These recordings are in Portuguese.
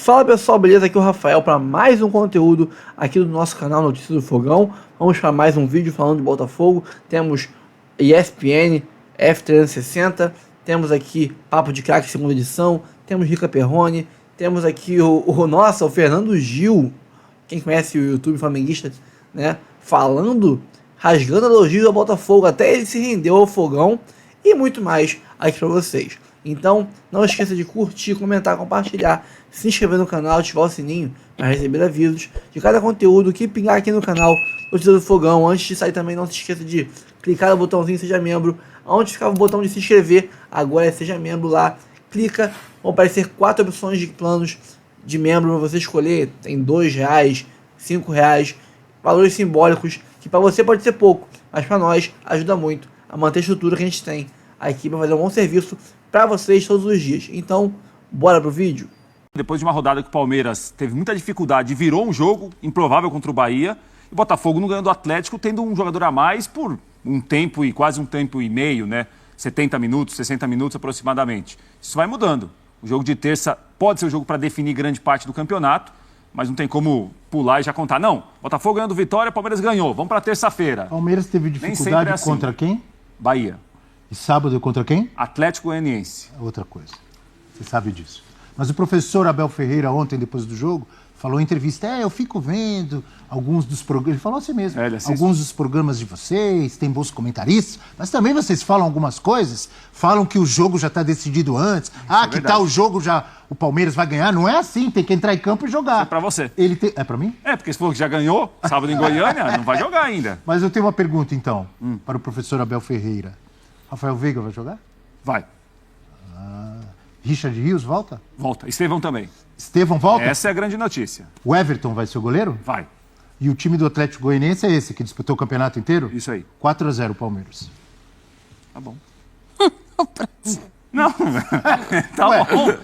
Fala pessoal, beleza? Aqui é o Rafael para mais um conteúdo aqui do nosso canal Notícias do Fogão. Vamos para mais um vídeo falando de Botafogo. Temos ESPN, F360, temos aqui Papo de Craque segunda edição, temos Rica Perrone, temos aqui o Fernando Gil, quem conhece o YouTube flamenguista, né? Falando, rasgando elogios ao Botafogo, até ele se rendeu ao Fogão e muito mais aqui para vocês. Então, não esqueça de curtir, comentar, compartilhar, se inscrever no canal, ativar o sininho para receber avisos de cada conteúdo que pingar aqui no canal Notícias do Fogão. Antes de sair também, não se esqueça de clicar no botãozinho Seja Membro. Onde ficava o botão de se inscrever, agora é Seja Membro lá. Clica, vão aparecer 4 opções de planos de membro para você escolher. Tem R$2, R$5, valores simbólicos, que para você pode ser pouco, mas para nós ajuda muito a manter a estrutura que a gente tem aqui para fazer um bom serviço para vocês todos os dias. Então, bora pro vídeo. Depois de uma rodada que o Palmeiras teve muita dificuldade, virou um jogo improvável contra o Bahia, e o Botafogo não ganhou do Atlético, tendo um jogador a mais por um tempo e quase um tempo e meio, né? 70 minutos, 60 minutos aproximadamente. Isso vai mudando. O jogo de terça pode ser o jogo para definir grande parte do campeonato, mas não tem como pular e já contar. Não, Botafogo ganhou do Vitória, Palmeiras ganhou. Vamos para terça-feira. Palmeiras teve dificuldade assim. Contra quem? Bahia. E sábado contra quem? Atlético Goianiense. Outra coisa. Você sabe disso. Mas o professor Abel Ferreira, ontem, depois do jogo, falou em entrevista, eu fico vendo alguns dos programas, ele falou assim mesmo, alguns dos programas de vocês, tem bons comentaristas, mas também vocês falam algumas coisas, falam que o jogo já está decidido antes, que tal o jogo já, o Palmeiras vai ganhar, não é assim, tem que entrar em campo e jogar. É pra você. É pra mim? É, porque se for que já ganhou, sábado em Goiânia, não vai jogar ainda. Mas eu tenho uma pergunta, então, para o professor Abel Ferreira. Rafael Veiga vai jogar? Vai. Richard Rios volta? Volta. Estevão também. Estevão volta? Essa é a grande notícia. O Everton vai ser o goleiro? Vai. E o time do Atlético Goianiense é esse, que disputou o campeonato inteiro? Isso aí. 4-0 Palmeiras. Tá bom. Não, tá bom.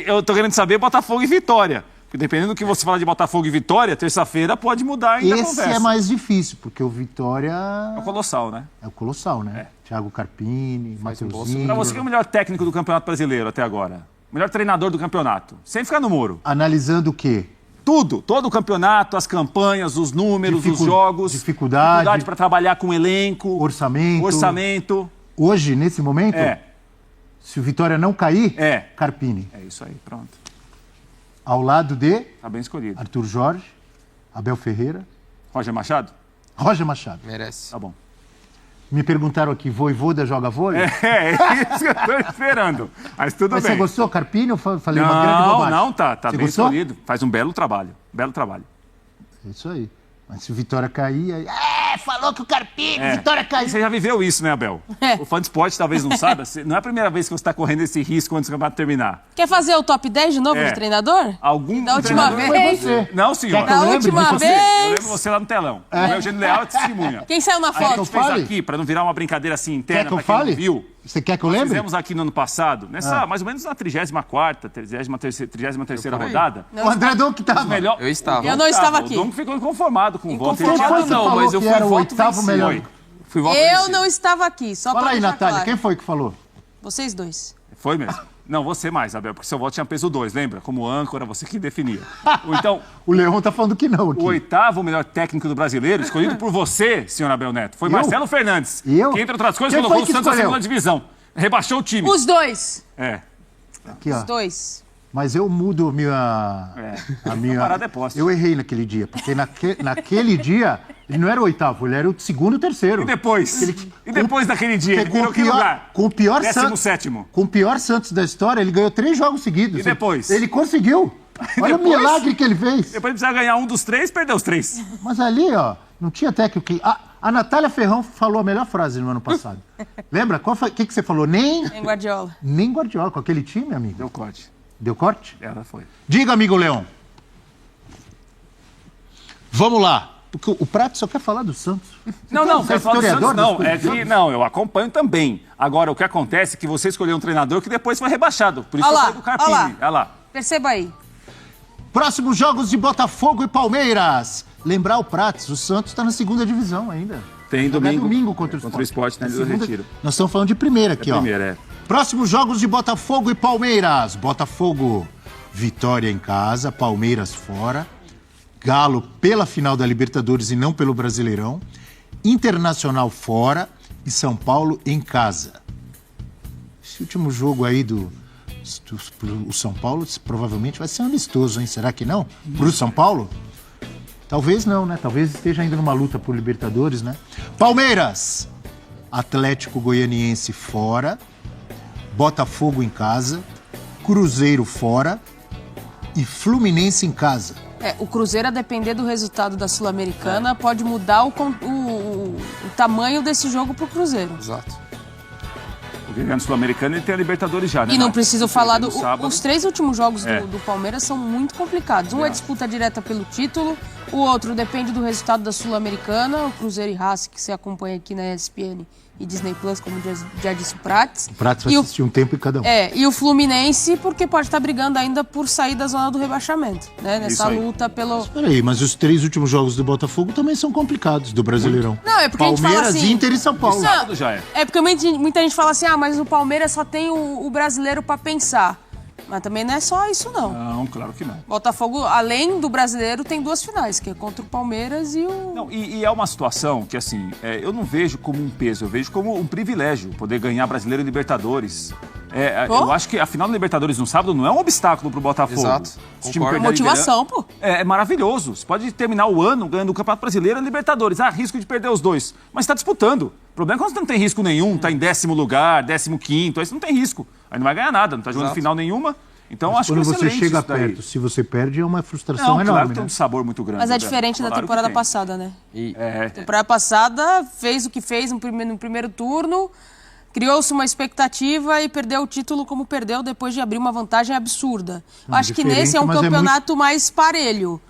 Eu tô querendo saber Botafogo e Vitória. Porque dependendo do que você falar de Botafogo e Vitória, terça-feira pode mudar ainda a conversa. Esse é mais difícil, porque o Vitória... É o Colossal, né? É o Colossal, né? Thiago Carpini, Mateuzinho... Pra você, quem é o melhor técnico do Campeonato Brasileiro até agora? O melhor treinador do campeonato? Sem ficar no muro. Analisando o quê? Tudo. Todo o campeonato, as campanhas, os números, os jogos. Dificuldade para trabalhar com elenco. Orçamento. Hoje, nesse momento? Se o Vitória não cair, Carpini. É isso aí, pronto. Ao lado de... Tá bem escolhido. Arthur Jorge, Abel Ferreira. Roger Machado? Roger Machado. Merece. Tá bom. Me perguntaram aqui, Vojvoda joga vôlei? É isso que eu tô esperando. Mas tudo bem. Mas você gostou, Carpini? Eu falei uma grande bobagem. Não, tá você bem gostou? escolhido. Faz um belo trabalho. É isso aí. Mas se o Vitória cair, aí... falou que o Carpini, Vitória caiu. Você já viveu isso, né, Abel? O fã de esporte talvez não saiba. Não é a primeira vez que você está correndo esse risco antes do campeonato terminar. Quer fazer o top 10 de novo de treinador? Da última vez? Não, senhor. Da última vez? Eu lembro você lá no telão. O Eugênio Leal é testemunha. Quem saiu na foto? A gente fez aqui, para não virar uma brincadeira assim interna, Quer que eu pra quem fale? não viu. Você quer que eu lembre? Fizemos aqui no ano passado, mais ou menos na 34ª, 33ª rodada. O André Dom que estava. Eu estava. Eu não estava aqui. O Dom ficou inconformado com o voto. Inconformado não, mas eu fui voto oitavo melhor. Eu não estava aqui, só Fala para aí, deixar Natália, claro. quem foi que falou? Vocês dois. Foi mesmo. Não, você mais, Abel, porque seu voto tinha peso 2, lembra? Como âncora, você que definia. Então, O Leão tá falando que não aqui. o oitavo melhor técnico do brasileiro, escolhido por você, senhor Abel Neto, foi Marcelo Fernandes. Eu? Que, entre outras coisas, Quem colocou foi o que Santos na escolheu? segunda divisão. Rebaixou o time. Os dois. Aqui, ó. Os dois. Mas eu mudo a minha... A parada é posta. Eu errei naquele dia, porque naquele dia ele não era o oitavo, ele era o segundo e o terceiro. E depois? E depois daquele dia? Ele virou que lugar? Com o pior Santos. 17º. Com o pior Santos da história, ele ganhou 3 jogos seguidos. E depois? Ele conseguiu. Olha o milagre que ele fez. Depois precisava ganhar um dos 3, perdeu os 3. Mas ali, ó, não tinha técnico. A Natália Ferrão falou a melhor frase no ano passado. Lembra? O que você falou? Nem Guardiola. Nem Guardiola, com aquele time, amigo. Deu corte. Deu corte? Ela foi. Diga, amigo Leão. Vamos lá. Porque o Prato só quer falar do Santos. Não, você é quero falar do historiador Santos, não. das É coisas? que, não, eu acompanho também. Agora, o que acontece é que você escolheu um treinador que depois foi rebaixado. Por isso Olha eu lá, falei do Carpini. Olha lá. Perceba aí. Próximos jogos de Botafogo e Palmeiras. Lembrar o Prates, o Santos está na segunda divisão ainda. Tem Jogar domingo contra o o Sport na Ilha do Retiro. Nós estamos falando de primeira aqui, ó. Primeiro, Próximos jogos de Botafogo e Palmeiras. Botafogo Vitória em casa, Palmeiras fora, Galo pela final da Libertadores e não pelo Brasileirão, Internacional fora e São Paulo em casa. Esse último jogo aí o São Paulo provavelmente vai ser amistoso, hein? Será que não? Pro São Paulo? Talvez não, né? Talvez esteja ainda numa luta por Libertadores, né? Palmeiras! Atlético Goianiense fora, Botafogo em casa, Cruzeiro fora e Fluminense em casa. O Cruzeiro, a depender do resultado da Sul-Americana, pode mudar o tamanho desse jogo pro Cruzeiro. Exato. Porque ganhando Sul-Americana, ele tem a Libertadores já, né? E não preciso falar os 3 últimos jogos É. do Palmeiras são muito complicados. Um é disputa direta pelo título, o outro depende do resultado da Sul-Americana, o Cruzeiro e Racing, que você acompanha aqui na ESPN e Disney Plus, como já disse o Prates. O Prates vai assistir um tempo em cada um. E o Fluminense, porque pode estar brigando ainda por sair da zona do rebaixamento, né? Nessa luta pelo... Peraí, mas os 3 últimos jogos do Botafogo também são complicados, do Brasileirão. Não, é porque a gente fala Palmeiras, assim... Inter e São Paulo. Sábado já é. É porque muita gente fala assim, mas o Palmeiras só tem o brasileiro pra pensar. Mas também não é só isso, não. Não, claro que não. Botafogo, além do brasileiro, tem 2 finais, que é contra o Palmeiras e o... Não, e é uma situação que, assim, eu não vejo como um peso, eu vejo como um privilégio poder ganhar Brasileiro e Libertadores. Eu acho que a final da Libertadores no sábado não é um obstáculo pro Botafogo. Exato. Se o time perder a Motivação, pô. É maravilhoso. Você pode terminar o ano ganhando o Campeonato Brasileiro e a Libertadores. Risco de perder os 2. Mas está disputando. O problema é quando você não tem risco nenhum, tá em 10º lugar, 15º, aí você não tem risco. Aí não vai ganhar nada, não tá jogando final nenhuma. Então Mas acho que quando você excelente chega isso daí. perto, se você perde, é uma frustração Não, enorme, claro que né? tem um sabor muito grande. Mas é né? diferente da Claro que temporada tem. passada, né? É. Temporada passada fez o que fez no primeiro turno, criou-se uma expectativa e perdeu o título como perdeu depois de abrir uma vantagem absurda. Não, Acho que nesse é um mas é campeonato mais parelho.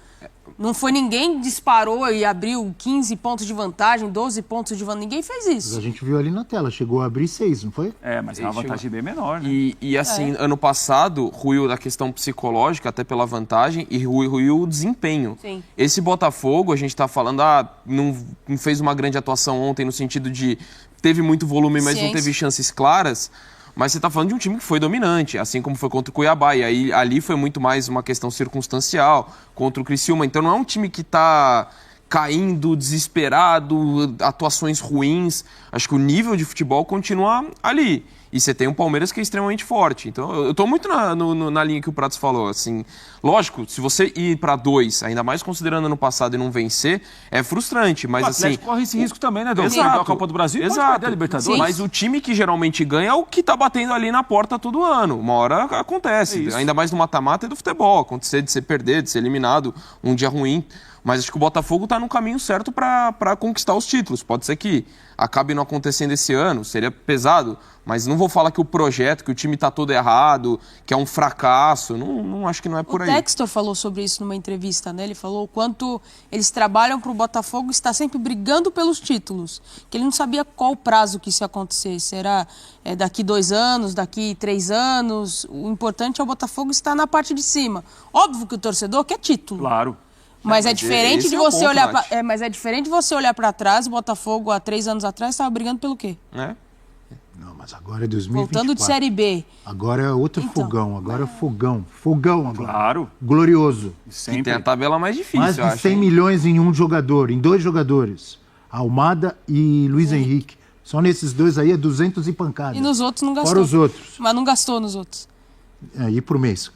Não foi ninguém disparou e abriu 15 pontos de vantagem, 12 pontos de vantagem. Ninguém fez Mas isso. a gente viu ali na tela, chegou a abrir 6, não foi? Mas é uma vantagem bem menor, né? E assim, ano passado, ruiu da questão psicológica, até pela vantagem, e ruiu o desempenho. Sim. Esse Botafogo, a gente tá falando, não fez uma grande atuação ontem, no sentido de teve muito volume, mas não teve chances claras. Mas você tá falando de um time que foi dominante, assim como foi contra o Cuiabá. E aí ali foi muito mais uma questão circunstancial contra o Criciúma. Então não é um time que tá caindo, desesperado, atuações ruins. Acho que o nível de futebol continua ali. E você tem um Palmeiras que é extremamente forte. Então, eu tô muito na linha que o Pratos falou. Assim, lógico, se você ir para 2, ainda mais considerando ano passado e não vencer, é frustrante. Mas O assim, Atlético corre esse risco também, né, Dom? Exato. Perder a Copa do Brasil e pode perder a Libertadores. Mas o time que geralmente ganha é o que tá batendo ali na porta todo ano. Uma hora acontece. Ainda mais no mata-mata e do futebol. Acontecer de você perder, de ser eliminado, um dia ruim. Mas acho que o Botafogo está no caminho certo para conquistar os títulos. Pode ser que acabe não acontecendo esse ano, seria pesado, mas não vou falar que o projeto, que o time está todo errado, que é um fracasso. Não acho que não é por aí. O Textor falou sobre isso numa entrevista, né? Ele falou o quanto eles trabalham para o Botafogo estar sempre brigando pelos títulos. Que ele não sabia qual prazo que isso ia acontecer. Será daqui 2 anos, daqui 3 anos? O importante é o Botafogo estar na parte de cima. Óbvio que o torcedor quer título. Claro. Mas é diferente de você olhar Nath. mas é diferente de você olhar para trás. O Botafogo há 3 anos atrás estava brigando pelo quê? Não, mas agora é 2024. Voltando de Série B. Agora é outro fogão, agora é fogão. Fogão agora. Claro. Glorioso. Sempre. E tem a tabela mais difícil, Mais eu de acho. 100 milhões em um jogador, em 2 jogadores. Almada e Luiz Henrique. Só nesses 2 aí é 200 e pancada. E nos outros não gastou. Fora os outros. Mas não gastou nos outros. E por mês.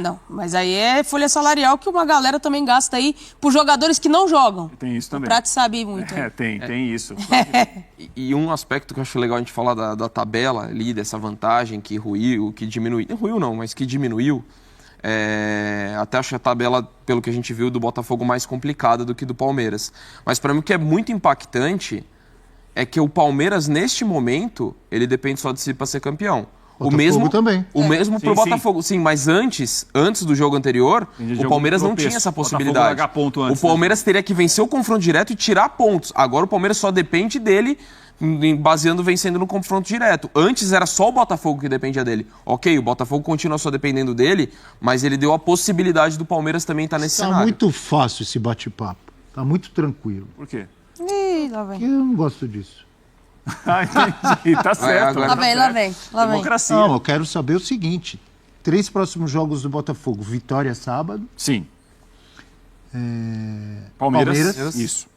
Não. Mas aí é folha salarial que uma galera também gasta aí por jogadores que não jogam. Tem isso também. O Prato sabe muito. Tem isso. E um aspecto que eu acho legal a gente falar da tabela ali, dessa vantagem que ruiu, que diminuiu. Não ruiu não, mas que diminuiu. Até acho a tabela, pelo que a gente viu, do Botafogo mais complicada do que do Palmeiras. Mas para mim o que é muito impactante é que o Palmeiras, neste momento, ele depende só de si para ser campeão. O mesmo também. O mesmo pro Botafogo. Sim, mas antes do jogo anterior, o Palmeiras não tinha essa possibilidade. O Palmeiras teria que vencer o confronto direto e tirar pontos. Agora o Palmeiras só depende dele, vencendo no confronto direto. Antes era só o Botafogo que dependia dele. Ok, o Botafogo continua só dependendo dele, mas ele deu a possibilidade do Palmeiras também estar nesse cenário. Tá muito fácil esse bate-papo. Tá muito tranquilo. Por quê? Ih, lá vem. Eu não gosto disso. Entendi. Tá certo. agora Lá vem. Democracia. Não, eu quero saber o seguinte. 3 próximos jogos do Botafogo. Vitória sábado. Sim. Palmeiras. Isso.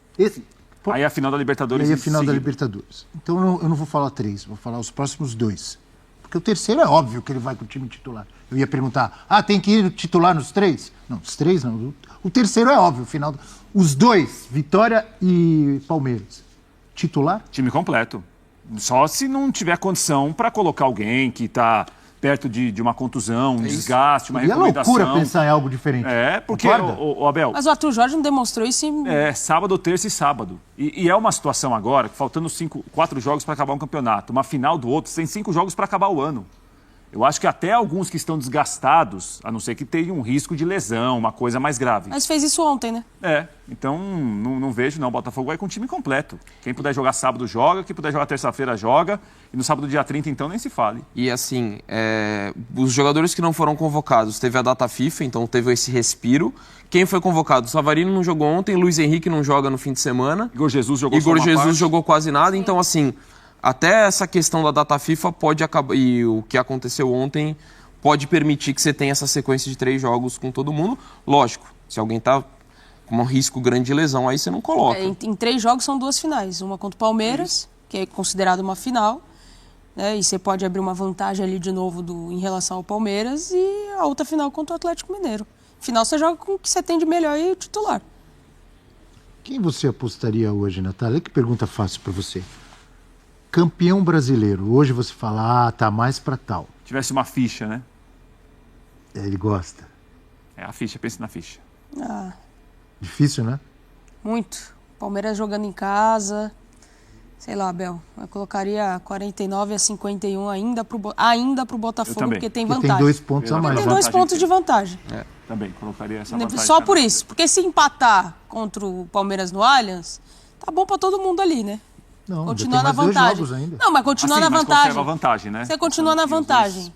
Aí a final da Libertadores. Aí a final da Libertadores. Então eu não vou falar 3, vou falar os próximos 2. Porque o terceiro é óbvio que ele vai com o time titular. Eu ia perguntar, tem que ir titular nos 3? Não, os 3 não. O terceiro é óbvio, final. Os 2, Vitória e Palmeiras. Titular? Time completo. Só se não tiver condição para colocar alguém que está perto de uma contusão, um desgaste, uma recomendação. É loucura pensar em algo diferente. Porque, o Abel... Mas o Arthur Jorge não demonstrou isso em... sábado, terça e sábado. E é uma situação agora, faltando 4 jogos para acabar um campeonato. Uma final do outro, tem 5 jogos para acabar o ano. Eu acho que até alguns que estão desgastados, a não ser que tenham um risco de lesão, uma coisa mais grave. Mas fez isso ontem, né? Então não vejo, não. O Botafogo vai com o time completo. Quem puder jogar sábado, joga. Quem puder jogar terça-feira, joga. E no sábado, dia 30, então, nem se fale. E assim, os jogadores que não foram convocados, teve a data FIFA, então teve esse respiro. Quem foi convocado? O Savarino não jogou ontem, Luiz Henrique não joga no fim de semana. Igor Jesus jogou quase nada, então assim... Até essa questão da data FIFA pode acabar, e o que aconteceu ontem pode permitir que você tenha essa sequência de 3 jogos com todo mundo. Lógico, se alguém está com um risco grande de lesão, aí você não coloca. Em 3 jogos são 2 finais. Uma contra o Palmeiras, que é considerada uma final, né? E você pode abrir uma vantagem ali de novo em relação ao Palmeiras, e a outra final contra o Atlético Mineiro. Final você joga com o que você tem de melhor e o titular. Quem você apostaria hoje, Natália? Que pergunta fácil para você. Campeão brasileiro. Hoje você fala, tá mais pra tal. Tivesse uma ficha, né? Ele gosta. A ficha, pense na ficha. Difícil, né? Muito. Palmeiras jogando em casa. Sei lá, Abel. Eu colocaria 49-51 ainda pro Botafogo, porque tem vantagem. Tem 2 pontos a mais. Tem 2 pontos de vantagem. Também colocaria essa vantagem. Só por isso. Porque se empatar contra o Palmeiras no Allianz, tá bom pra todo mundo ali, né? Não, continua na vantagem. Não, mas continua na vantagem. Mas a vantagem, né? Você continua na vantagem.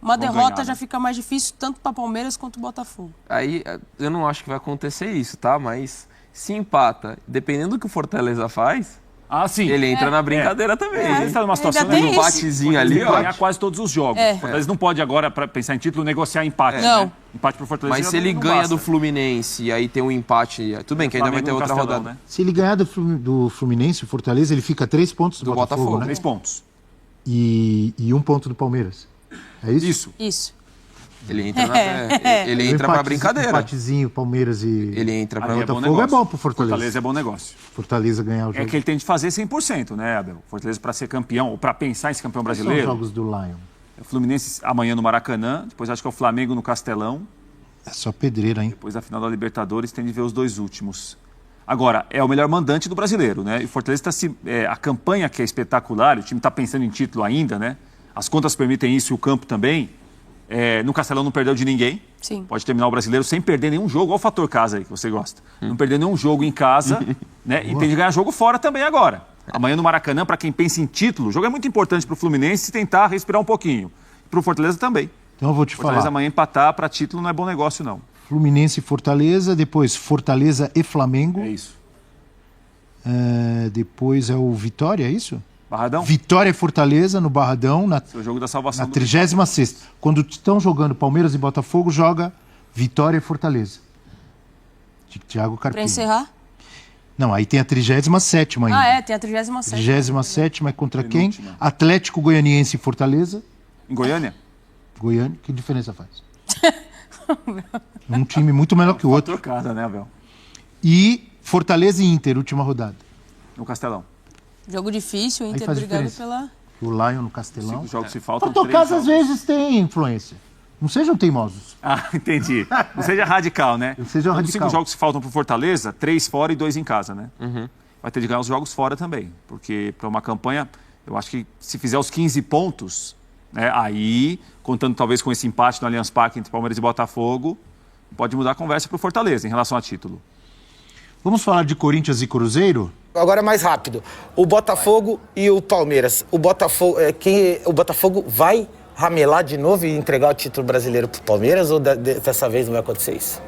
Uma derrota já fica mais difícil, tanto para Palmeiras quanto Botafogo. Aí, eu não acho que vai acontecer isso, tá? Mas se empata, dependendo do que o Fortaleza faz, sim. Ele entra na brincadeira também. Ele está numa situação de empatezinho ali, ó. Ganhar quase todos os jogos. O Fortaleza não pode agora, para pensar em título, negociar empate. Não. Né? Empate pro Fortaleza. Mas se ele ganha do Fluminense e aí tem um empate, tudo bem que ainda vai ter outra rodada. Né? Se ele ganhar do Fluminense, o Fortaleza, ele fica 3 pontos do Botafogo, né? 3 pontos. E 1 ponto do Palmeiras. É isso? Isso. Ele entra pra brincadeira. Empatezinho, Palmeiras e ele entra pra Botafogo é bom pro Fortaleza. Fortaleza é bom negócio. Fortaleza ganhar o jogo. É que ele tem de fazer 100%, né, Abel? Fortaleza para ser campeão, ou para pensar em ser campeão brasileiro. São os jogos do Lion. O Fluminense amanhã no Maracanã, depois acho que é o Flamengo no Castelão. É só pedreira, hein? Depois da final da Libertadores tem de ver os 2 últimos. Agora, é o melhor mandante do brasileiro, né? E o Fortaleza a campanha que é espetacular, o time está pensando em título ainda, né? As contas permitem isso e o campo também. No Castelão não perdeu de ninguém. Sim. Pode terminar o brasileiro sem perder nenhum jogo. Olha o fator casa aí que você gosta. Não perder nenhum jogo em casa, né? E tem de ganhar jogo fora também agora. Amanhã no Maracanã, para quem pensa em título, o jogo é muito importante para o Fluminense tentar respirar um pouquinho. Para o Fortaleza também. Então eu vou te Fortaleza falar. Amanhã empatar para título não é bom negócio, não. Fluminense e Fortaleza, depois Fortaleza e Flamengo. É isso. Depois é o Vitória, é isso? Barradão? Vitória e Fortaleza no Barradão, Seu jogo da salvação. na 36ª. Quando estão jogando Palmeiras e Botafogo, joga Vitória e Fortaleza. De Thiago Carpini. Para encerrar? Não, aí tem a 37ª ainda. Tem a 37ª. 37ª é contra quem? Atlético Goianiense e Fortaleza. Em Goiânia? Goiânia, que diferença faz? Um time muito melhor que o outro. Trocada, né, Abel? E Fortaleza e Inter, última rodada. No Castelão. Jogo difícil, o Inter brigando pela... O Lion no Castelão. 5 jogos se faltam. Portocasa às vezes tem influência. Não sejam teimosos. Entendi. Não seja radical, né? Não seja radical. 5 jogos que faltam pro Fortaleza, 3 fora e 2 em casa, né? Vai ter de ganhar os jogos fora também. Porque para uma campanha, eu acho que se fizer os 15 pontos, né, aí, contando talvez com esse empate no Allianz Parque entre Palmeiras e Botafogo, pode mudar a conversa pro Fortaleza em relação a título. Vamos falar de Corinthians e Cruzeiro? Agora é mais rápido. O Botafogo e o Palmeiras. O Botafogo vai ramelar de novo e entregar o título brasileiro pro Palmeiras ou dessa vez não vai acontecer isso?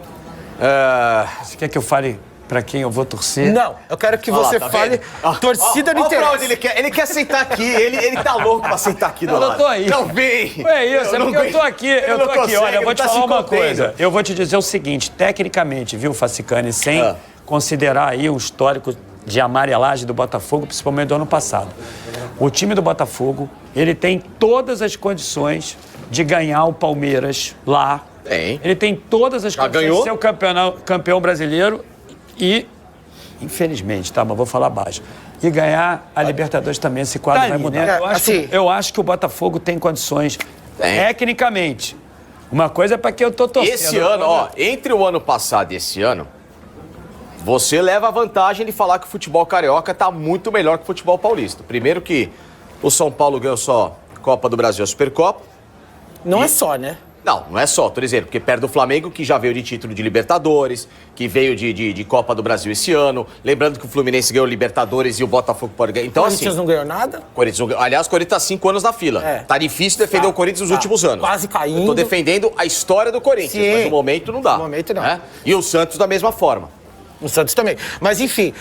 Você quer que eu fale pra quem eu vou torcer. Não, eu quero que você fale torcida do Inter. Pra onde ele quer. Ele quer sentar aqui. Ele tá louco pra sentar aqui do lado. Eu tô aí. Não vem. É isso, é porque eu tô aqui. Eu tô aqui. Olha, eu vou te falar uma coisa. Eu vou te dizer o seguinte, tecnicamente, viu, Facicani, sem considerar aí o histórico de amarelagem do Botafogo, principalmente do ano passado. O time do Botafogo, ele tem todas as condições de ganhar o Palmeiras lá. Tem. Ele tem todas as condições ganhou? de ser o campeão brasileiro e, infelizmente, tá, mas vou falar baixo, e ganhar a Libertadores também, esse quadro vai mudar. Eu acho que o Botafogo tem condições, tecnicamente. Uma coisa é pra que eu tô torcendo. Esse ano, entre o ano passado e esse ano, você leva a vantagem de falar que o futebol carioca tá muito melhor que o futebol paulista. Primeiro que o São Paulo ganhou só Copa do Brasil, a Supercopa. Não é só, né? Não é só, por exemplo, porque perde o Flamengo, que já veio de título de Libertadores, que veio de Copa do Brasil esse ano. Lembrando que o Fluminense ganhou Libertadores e o Botafogo pode ganhar. Então, o Corinthians não ganhou nada? Aliás, o Corinthians tá 5 anos na fila. Tá difícil defender o Corinthians nos últimos anos. Quase caindo. Eu tô defendendo a história do Corinthians, mas no momento não dá. No momento não. E o Santos da mesma forma. O Santos também. Mas, enfim,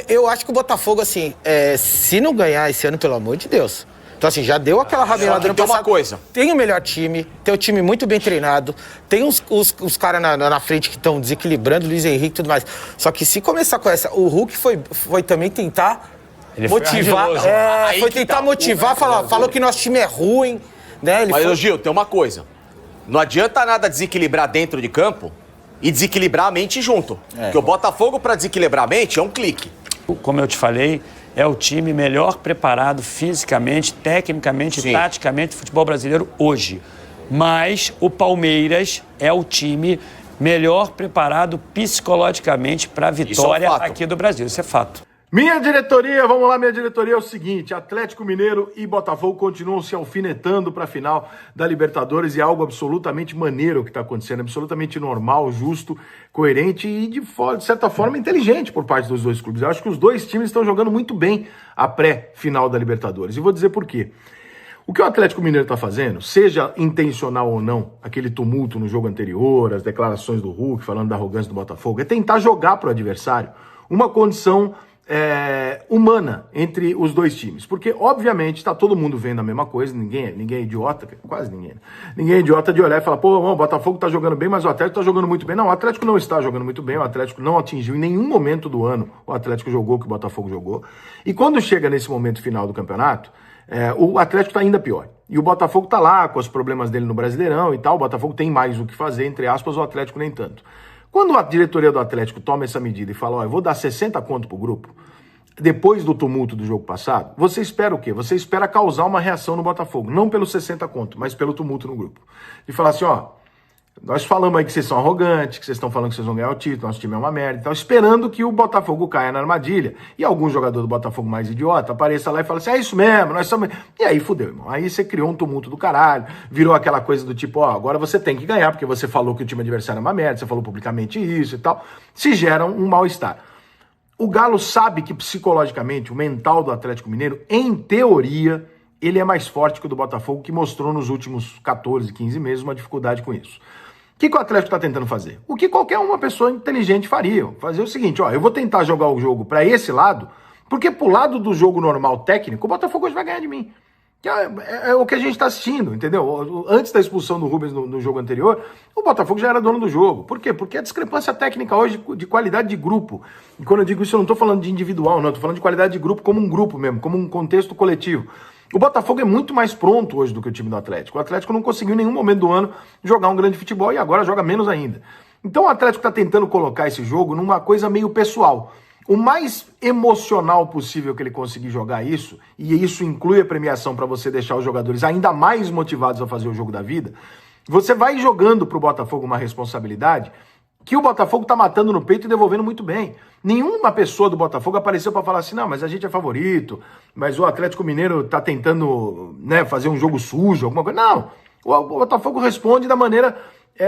eu acho que o Botafogo, assim, se não ganhar esse ano, pelo amor de Deus... Então, assim, já deu aquela ramelada no passado. Tem uma coisa. Tem o melhor time, tem o time muito bem treinado, tem os caras na frente que estão desequilibrando, Luiz Henrique e tudo mais. Só que se começar com essa... O Hulk foi também tentar motivar. Foi tentar motivar, falou que nosso time é ruim, né? Mas, Gil, tem uma coisa. Não adianta nada desequilibrar dentro de campo e desequilibrar a mente junto. Porque o Botafogo, para desequilibrar a mente, é um clique. Como eu te falei, é o time melhor preparado fisicamente, tecnicamente e taticamente do futebol brasileiro hoje. Mas o Palmeiras é o time melhor preparado psicologicamente para a vitória aqui do Brasil. Isso é fato. Minha diretoria, vamos lá, minha diretoria é o seguinte, Atlético Mineiro e Botafogo continuam se alfinetando para a final da Libertadores e é algo absolutamente maneiro que está acontecendo, absolutamente normal, justo, coerente e de certa forma inteligente por parte dos dois clubes. Eu acho que os dois times estão jogando muito bem a pré-final da Libertadores e vou dizer por quê. O que o Atlético Mineiro está fazendo, seja intencional ou não, aquele tumulto no jogo anterior, as declarações do Hulk falando da arrogância do Botafogo, é tentar jogar para o adversário uma condição humana entre os dois times, porque obviamente está todo mundo vendo a mesma coisa, ninguém é idiota, quase ninguém, né? Ninguém é idiota de olhar e falar, pô, o Botafogo está jogando bem, mas o Atlético está jogando muito bem. Não, o Atlético não está jogando muito bem, o Atlético não atingiu em nenhum momento do ano, o Atlético jogou o que o Botafogo jogou, e quando chega nesse momento final do campeonato, o Atlético está ainda pior, e o Botafogo está lá com os problemas dele no Brasileirão e tal, o Botafogo tem mais o que fazer, entre aspas, o Atlético nem tanto. Quando a diretoria do Atlético toma essa medida e fala, eu vou dar 60 conto pro grupo, depois do tumulto do jogo passado, você espera o quê? Você espera causar uma reação no Botafogo, não pelos 60 conto, mas pelo tumulto no grupo. De falar assim, nós falamos aí que vocês são arrogantes, que vocês estão falando que vocês vão ganhar o título, nosso time é uma merda e tal, esperando que o Botafogo caia na armadilha e algum jogador do Botafogo mais idiota apareça lá e fala assim, é isso mesmo, nós somos... E aí fudeu, irmão. Aí você criou um tumulto do caralho, virou aquela coisa do tipo, agora você tem que ganhar, porque você falou que o time adversário é uma merda, você falou publicamente isso e tal, se gera um mal-estar. O Galo sabe que psicologicamente o mental do Atlético Mineiro, em teoria, ele é mais forte que o do Botafogo, que mostrou nos últimos 14, 15 meses uma dificuldade com isso. O que o Atlético está tentando fazer? O que qualquer uma pessoa inteligente faria. Fazer o seguinte, eu vou tentar jogar o jogo para esse lado, porque pro lado do jogo normal técnico, o Botafogo hoje vai ganhar de mim. É o que a gente está assistindo, entendeu? Antes da expulsão do Rubens no jogo anterior, o Botafogo já era dono do jogo. Por quê? Porque a discrepância técnica hoje de qualidade de grupo. E quando eu digo isso, eu não estou falando de individual, não. Estou falando de qualidade de grupo como um grupo mesmo, como um contexto coletivo. O Botafogo é muito mais pronto hoje do que o time do Atlético. O Atlético não conseguiu em nenhum momento do ano jogar um grande futebol e agora joga menos ainda. Então o Atlético está tentando colocar esse jogo numa coisa meio pessoal. O mais emocional possível que ele conseguir jogar isso, e isso inclui a premiação para você deixar os jogadores ainda mais motivados a fazer o jogo da vida, você vai jogando para o Botafogo uma responsabilidade que o Botafogo está matando no peito e devolvendo muito bem. Nenhuma pessoa do Botafogo apareceu para falar assim, não, mas a gente é favorito, mas o Atlético Mineiro está tentando fazer um jogo sujo, alguma coisa. Não, o Botafogo responde da maneira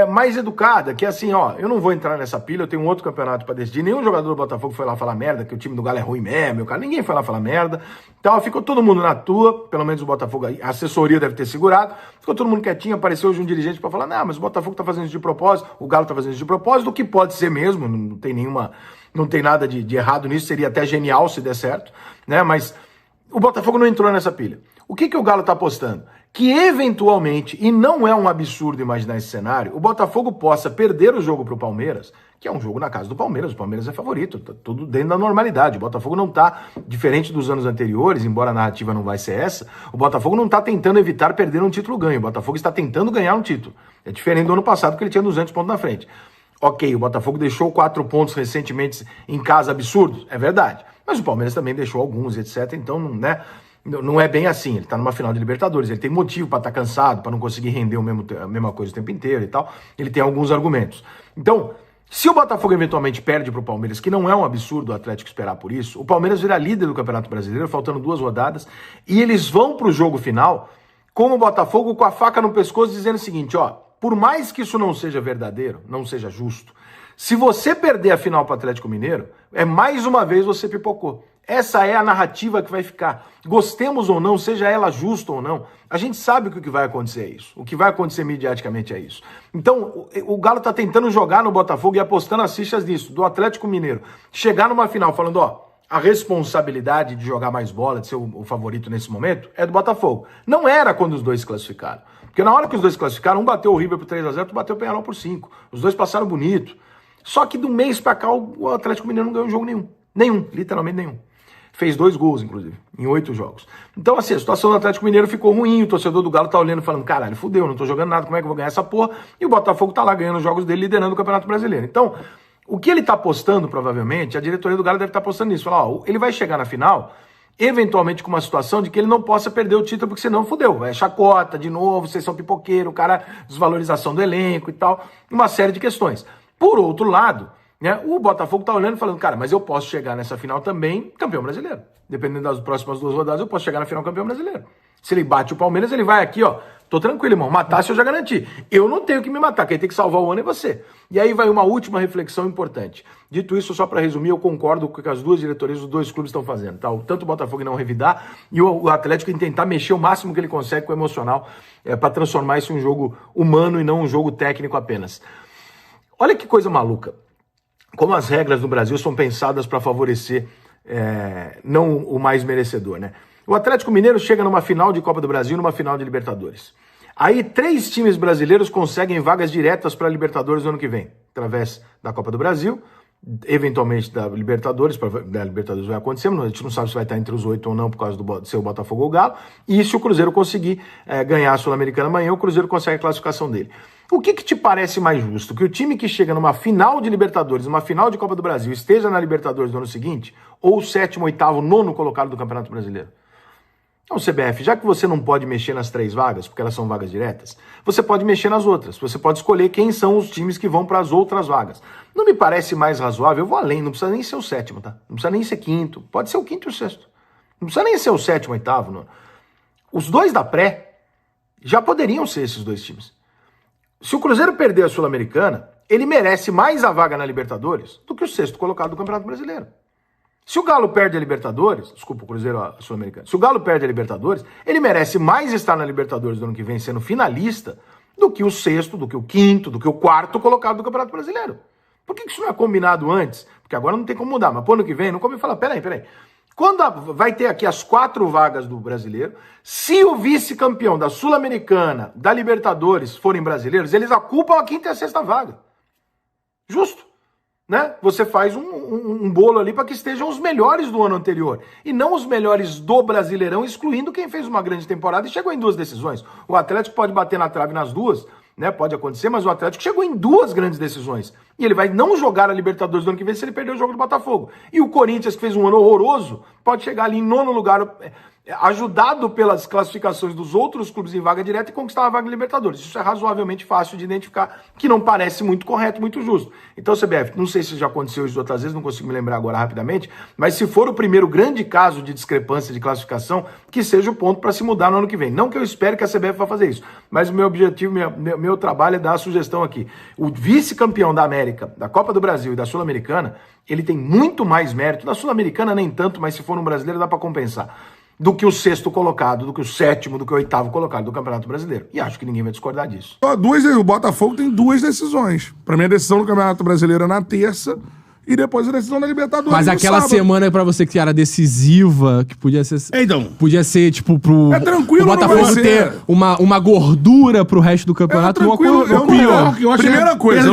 mais educada, que é assim, ó, eu não vou entrar nessa pilha, eu tenho um outro campeonato para decidir, nenhum jogador do Botafogo foi lá falar merda, que o time do Galo é ruim mesmo, cara, ninguém foi lá falar merda, então ficou todo mundo na tua, pelo menos o Botafogo, a assessoria deve ter segurado, ficou todo mundo quietinho, apareceu hoje um dirigente para falar, não, mas o Botafogo tá fazendo isso de propósito, o Galo tá fazendo isso de propósito, o que pode ser mesmo, não tem nada de errado nisso, seria até genial se der certo, né, mas o Botafogo não entrou nessa pilha. O que o Galo tá apostando? Que eventualmente, e não é um absurdo imaginar esse cenário, o Botafogo possa perder o jogo pro Palmeiras, que é um jogo na casa do Palmeiras, o Palmeiras é favorito, tá tudo dentro da normalidade. O Botafogo não tá, diferente dos anos anteriores, embora a narrativa não vai ser essa, o Botafogo não tá tentando evitar perder um título ganho, o Botafogo está tentando ganhar um título. É diferente do ano passado, que ele tinha 200 pontos na frente. Ok, o Botafogo deixou 4 pontos recentemente em casa absurdos, é verdade, mas o Palmeiras também deixou alguns, etc, então não é bem assim, ele tá numa final de Libertadores, ele tem motivo para estar cansado, para não conseguir render a mesma coisa o tempo inteiro e tal, ele tem alguns argumentos. Então, se o Botafogo eventualmente perde pro Palmeiras, que não é um absurdo o Atlético esperar por isso, o Palmeiras vira líder do Campeonato Brasileiro, faltando 2 rodadas, e eles vão pro jogo final com o Botafogo com a faca no pescoço, dizendo o seguinte, ó, por mais que isso não seja verdadeiro, não seja justo, se você perder a final pro Atlético Mineiro, mais uma vez você pipocou. Essa é a narrativa que vai ficar. Gostemos ou não, seja ela justa ou não, a gente sabe que o que vai acontecer é isso. O que vai acontecer mediaticamente é isso. Então, o Galo tá tentando jogar no Botafogo e apostando as fichas disso, do Atlético Mineiro. Chegar numa final falando, ó, a responsabilidade de jogar mais bola, de ser o favorito nesse momento, é do Botafogo. Não era quando os dois se classificaram. Porque na hora que os dois se classificaram, um bateu o River por 3-0, outro bateu o Peñarol por 5. Os dois passaram bonito. Só que do mês pra cá, o Atlético Mineiro não ganhou jogo nenhum. Nenhum, literalmente nenhum. Fez 2 gols, inclusive, em 8 jogos. Então, assim, a situação do Atlético Mineiro ficou ruim, o torcedor do Galo tá olhando e falando, caralho, fudeu, não tô jogando nada, como é que eu vou ganhar essa porra? E o Botafogo tá lá ganhando os jogos dele, liderando o Campeonato Brasileiro. Então, o que ele tá apostando, provavelmente, a diretoria do Galo deve estar apostando nisso. Falar, ó, ele vai chegar na final, eventualmente com uma situação de que ele não possa perder o título, porque senão fudeu, é chacota de novo, vocês são pipoqueiro, o cara, desvalorização do elenco e tal, uma série de questões. Por outro lado, né, o Botafogo tá olhando e falando, cara, mas eu posso chegar nessa final também campeão brasileiro. Dependendo das próximas 2 rodadas, eu posso chegar na final campeão brasileiro. Se ele bate o Palmeiras, ele vai aqui, ó, tô tranquilo, irmão, matar-se eu já garanti. Eu não tenho que me matar, quem tem que salvar o ano é você. E aí vai uma última reflexão importante. Dito isso, só para resumir, eu concordo com o que as duas diretorias dos 2 clubes estão fazendo, tá? Tanto o Botafogo em não revidar e o Atlético em tentar mexer o máximo que ele consegue com o emocional para transformar isso em um jogo humano e não um jogo técnico apenas. Olha que coisa maluca. Como as regras do Brasil são pensadas para favorecer não o mais merecedor, né? O Atlético Mineiro chega numa final de Copa do Brasil e numa final de Libertadores. Aí 3 times brasileiros conseguem vagas diretas para a Libertadores no ano que vem, através da Copa do Brasil, eventualmente da Libertadores, da Libertadores vai acontecer, mas a gente não sabe se vai estar entre os 8 ou não por causa do seu Botafogo ou Galo, e se o Cruzeiro conseguir ganhar a Sul-Americana amanhã, o Cruzeiro consegue a classificação dele. O que te parece mais justo? Que o time que chega numa final de Libertadores, numa final de Copa do Brasil, esteja na Libertadores no ano seguinte, ou o 7º, 8º, 9º colocado do Campeonato Brasileiro? Então, CBF, já que você não pode mexer nas 3 vagas, porque elas são vagas diretas, você pode mexer nas outras. Você pode escolher quem são os times que vão para as outras vagas. Não me parece mais razoável, eu vou além, não precisa nem ser o 7º, tá? Não precisa nem ser 5º, pode ser o 5º e o 6º. Não precisa nem ser o 7º, 8º. Não. Os 2 da pré já poderiam ser esses 2 times. Se o Cruzeiro perder a Sul-Americana, ele merece mais a vaga na Libertadores do que o 6º colocado do Campeonato Brasileiro. Se o Galo perde a Libertadores, desculpa, o Cruzeiro a Sul-Americana, se o Galo perde a Libertadores, ele merece mais estar na Libertadores do ano que vem sendo finalista do que o 6º, do que o 5º, do que o 4º colocado do Campeonato Brasileiro. Por que isso não é combinado antes? Porque agora não tem como mudar, mas pro ano que vem, não come e fala, peraí. Quando vai ter aqui as 4 vagas do Brasileiro, se o vice-campeão da Sul-Americana, da Libertadores forem brasileiros, eles ocupam a 5ª e a 6ª vaga. Justo. Né? Você faz um bolo ali para que estejam os melhores do ano anterior e não os melhores do Brasileirão, excluindo quem fez uma grande temporada e chegou em 2 decisões. O Atlético pode bater na trave nas 2, né? Pode acontecer, mas o Atlético chegou em 2 grandes decisões e ele vai não jogar a Libertadores do ano que vem se ele perder o jogo do Botafogo. E o Corinthians, que fez um ano horroroso, pode chegar ali em 9º lugar ajudado pelas classificações dos outros clubes em vaga direta e conquistar a vaga em Libertadores. Isso é razoavelmente fácil de identificar, que não parece muito correto, muito justo. Então, CBF, não sei se já aconteceu isso outras vezes, não consigo me lembrar agora rapidamente, mas se for o primeiro grande caso de discrepância de classificação, que seja o ponto para se mudar no ano que vem. Não que eu espere que a CBF vá fazer isso, mas o meu objetivo, meu trabalho é dar a sugestão aqui. O vice-campeão da América, da Copa do Brasil e da Sul-Americana, ele tem muito mais mérito, da Sul-Americana nem tanto, mas se for um brasileiro dá para compensar, do que o 6º colocado, do que o 7º, do que o 8º colocado do Campeonato Brasileiro. E acho que ninguém vai discordar disso. O Botafogo tem 2 decisões. Pra mim, a decisão do Campeonato Brasileiro é na terça e depois a decisão da Libertadores. Mas aquela semana pra você que era decisiva, que podia ser... Então. Podia ser, tipo, pro... É tranquilo, o Botafogo ter uma gordura pro resto do campeonato. Primeira coisa,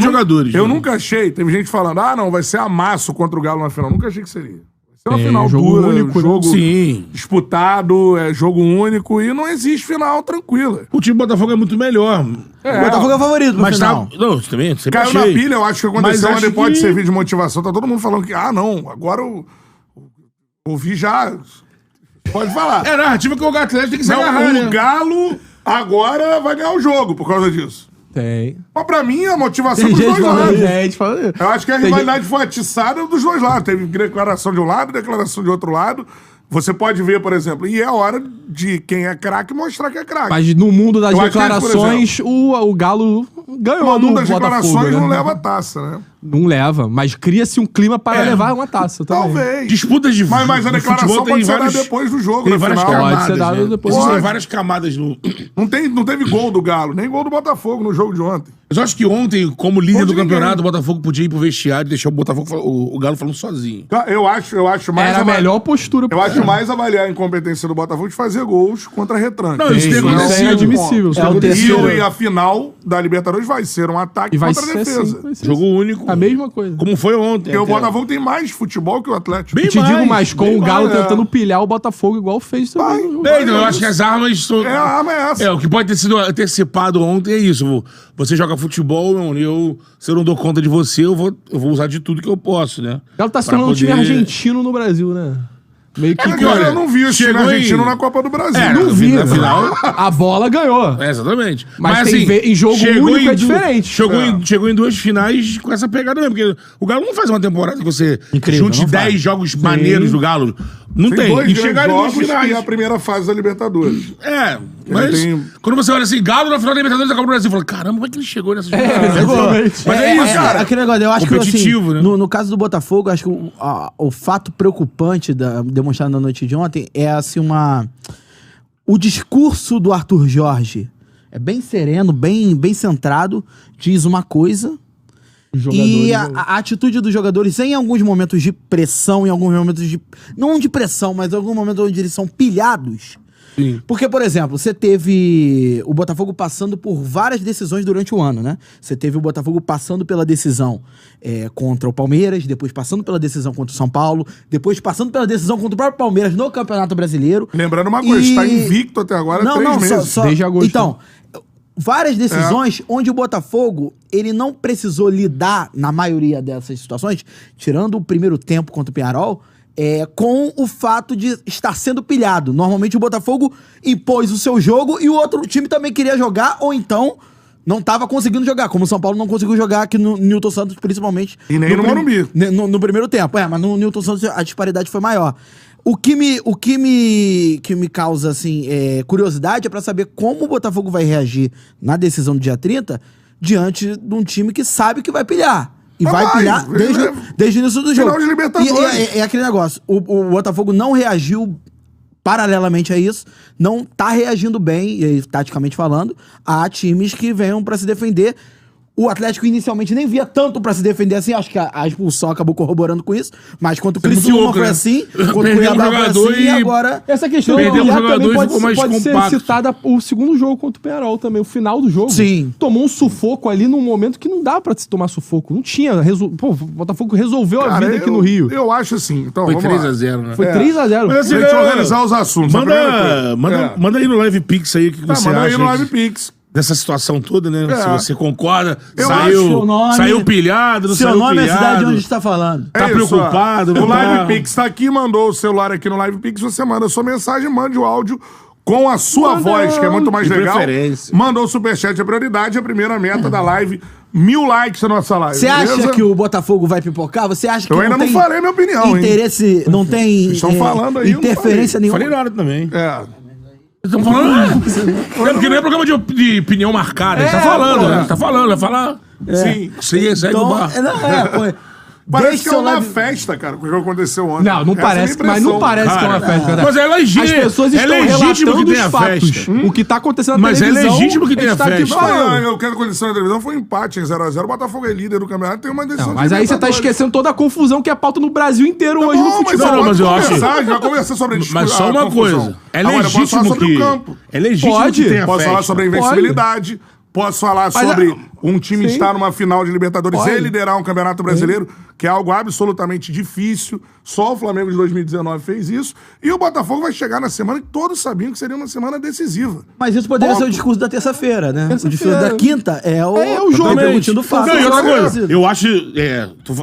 eu nunca achei, teve gente falando, não, vai ser amasso contra o Galo na final. Nunca achei que seria. É uma final jogo dura, único, jogo disputado, é jogo único e não existe final tranquila. O time do Botafogo é muito melhor. O Botafogo é o favorito pro final. Não, também, sempre caiu achei. na pilha, eu acho que aconteceu, mas acho pode servir de motivação. Tá todo mundo falando que, não, agora eu ouvi já. Pode falar. É a narrativa que o Atlético tem que se agarrar, O Galo agora vai ganhar o jogo por causa disso. Tem. Mas pra mim, a motivação dos dois lados. Falando. Eu acho que a rivalidade foi atiçada dos dois lados. Teve declaração de um lado, declaração de outro lado. Você pode ver, por exemplo, e é hora de quem é craque mostrar que é craque. Mas no mundo das declarações, o Galo ganhou. No mundo das declarações não leva a taça, né? Não leva, mas cria-se um clima para levar uma taça também. Talvez. Disputas de Mas a declaração pode ser dada depois do jogo. Tem várias camadas. Pode ser dada depois. Existem várias camadas no... Não teve gol do Galo, nem gol do Botafogo no jogo de ontem. Mas eu acho que ontem, como líder do campeonato, o Botafogo podia ir pro vestiário e deixar o Galo falando sozinho. Eu acho mais... Era a melhor postura. Eu acho mais avaliar a incompetência do Botafogo de fazer gols contra a retranca. Não, isso tem acontecido. É inadmissível. E a final da Libertadores vai ser um ataque contra a defesa. Jogo único. A mesma coisa. Como foi ontem. Porque o Botafogo tem mais futebol que o Atlético. Bem mais. Digo mais, com o Galo tentando pilhar o Botafogo igual fez também. Então, eu acho que as armas são... A arma é essa. O que pode ter sido antecipado ontem é isso. Você joga futebol, meu irmão, se eu não dou conta de você, eu vou usar de tudo que eu posso, né? O Galo tá se tornando um time argentino no Brasil, né? Meio que eu não vi o time argentino na Copa do Brasil. Não vi. Na final, a bola ganhou. Exatamente. Mas assim, em jogo único é diferente. Chegou em 2 finais com essa pegada mesmo. Porque o Galo não faz uma temporada que você junte 10 jogos maneiros do Galo. Não tem. E chegaram em 2 finais. E a primeira fase da Libertadores. Mas quando você olha assim, Galo na final da Libertadores da Copa do Brasil, fala, caramba, como é que ele chegou nessa Exatamente. Mas é isso, cara. Aquele negócio, eu acho que assim, né? no caso do Botafogo, acho que o fato preocupante demonstrado na noite de ontem é assim o discurso do Arthur Jorge é bem sereno, bem centrado, diz uma coisa e a atitude dos jogadores em alguns momentos de pressão, em alguns momentos de... não de pressão, mas em alguns momentos onde eles são pilhados. Sim. Porque, por exemplo, você teve o Botafogo passando por várias decisões durante o ano, né? Você teve o Botafogo passando pela decisão contra o Palmeiras, depois passando pela decisão contra o São Paulo, depois passando pela decisão contra o próprio Palmeiras no Campeonato Brasileiro. Lembrando uma coisa, está invicto até agora 3 meses. Desde agosto. Então, várias decisões onde o Botafogo, ele não precisou lidar, na maioria dessas situações, tirando o primeiro tempo contra o Peñarol, com o fato de estar sendo pilhado. Normalmente o Botafogo impôs o seu jogo e o outro time também queria jogar, ou então não estava conseguindo jogar, como o São Paulo não conseguiu jogar aqui no Newton Santos, principalmente. E nem no Morumbi. No primeiro tempo, mas no Newton Santos a disparidade foi maior. O que me causa, assim, curiosidade é pra saber como o Botafogo vai reagir na decisão do dia 30 diante de um time que sabe que vai pilhar. E vai pilhar desde o início do jogo. Final de Libertadores. É aquele negócio. O Botafogo não reagiu paralelamente a isso. Não tá reagindo bem, taticamente falando, a times que venham pra se defender. O Atlético inicialmente nem via tanto pra se defender assim, acho que a expulsão acabou corroborando com isso, mas quanto o Criciúma foi assim, quanto o Cuiabá foi assim, e agora... Essa questão também pode ser citada o segundo jogo contra o Peñarol também, o final do jogo. Sim. Tomou um sufoco ali num momento que não dá pra se tomar sufoco, não tinha, o Botafogo resolveu a vida aqui no Rio. Eu acho assim, então foi 3-0, né? Foi 3-0. Mas assim, deixa eu organizar os assuntos. Manda aí no Live Pix aí o que você acha. Manda aí no Live Pix. dessa situação toda, né? É. Se você concorda, Eu saiu pilhado, não seu saiu nome pilhado. é a cidade onde a gente tá falando. Tá preocupado, O não tá? Live Pix tá aqui, mandou o celular aqui no Live Pix, você manda a sua mensagem, mande o áudio com a sua voz, que é muito mais De legal. preferência. Mandou o superchat, a prioridade, a primeira meta da live, 1000 likes na nossa live. Você acha beleza? que o Botafogo vai pipocar? Você acha que Eu ainda não falei minha opinião, hein? interesse, não tem Vocês estão falando aí, eu não interferência nenhuma? Falei nada também. É. Estão falando? É porque não é programa de opinião marcada. Ele tá falando, né? Tá falando, vai falar. Sim. Sim, segue Então, o bar. Parece Deixa que é seu uma live- festa, cara, o que aconteceu ontem. Não, não Essa é a parece, minha mas não impressão. parece que é uma festa. verdade. Mas é legítimo. As pessoas É estão legítimo que relatando tenha os fatos. festa. O que tá acontecendo na Mas é televisão. legítimo que tenha a gente tá aqui festa. falando. O que aconteceu na televisão foi um empate em 0x0. O Botafogo é líder do campeonato, tem uma decisão. Não, mas aí você tá esquecendo toda a confusão que é pauta no Brasil inteiro hoje no futebol. Não, mas eu acho- Vai conversar sobre a discussão. Mas só uma coisa. É Agora, eu posso legítimo falar sobre que... o campo. É legítimo Pode. que tenha Posso festa. falar sobre a invencibilidade. Posso falar sobre um time Sim. estar numa final de Libertadores Pode. e liderar um campeonato brasileiro, que é algo absolutamente difícil. Só o Flamengo de 2019 fez isso. E o Botafogo vai chegar na semana que todos sabiam que seria uma semana decisiva. Mas isso poderia Ponto. ser o discurso da terça-feira, né? O Terça-feira. discurso da quinta é o jogo. repercutindo o fato. Não, e outra Exatamente. coisa,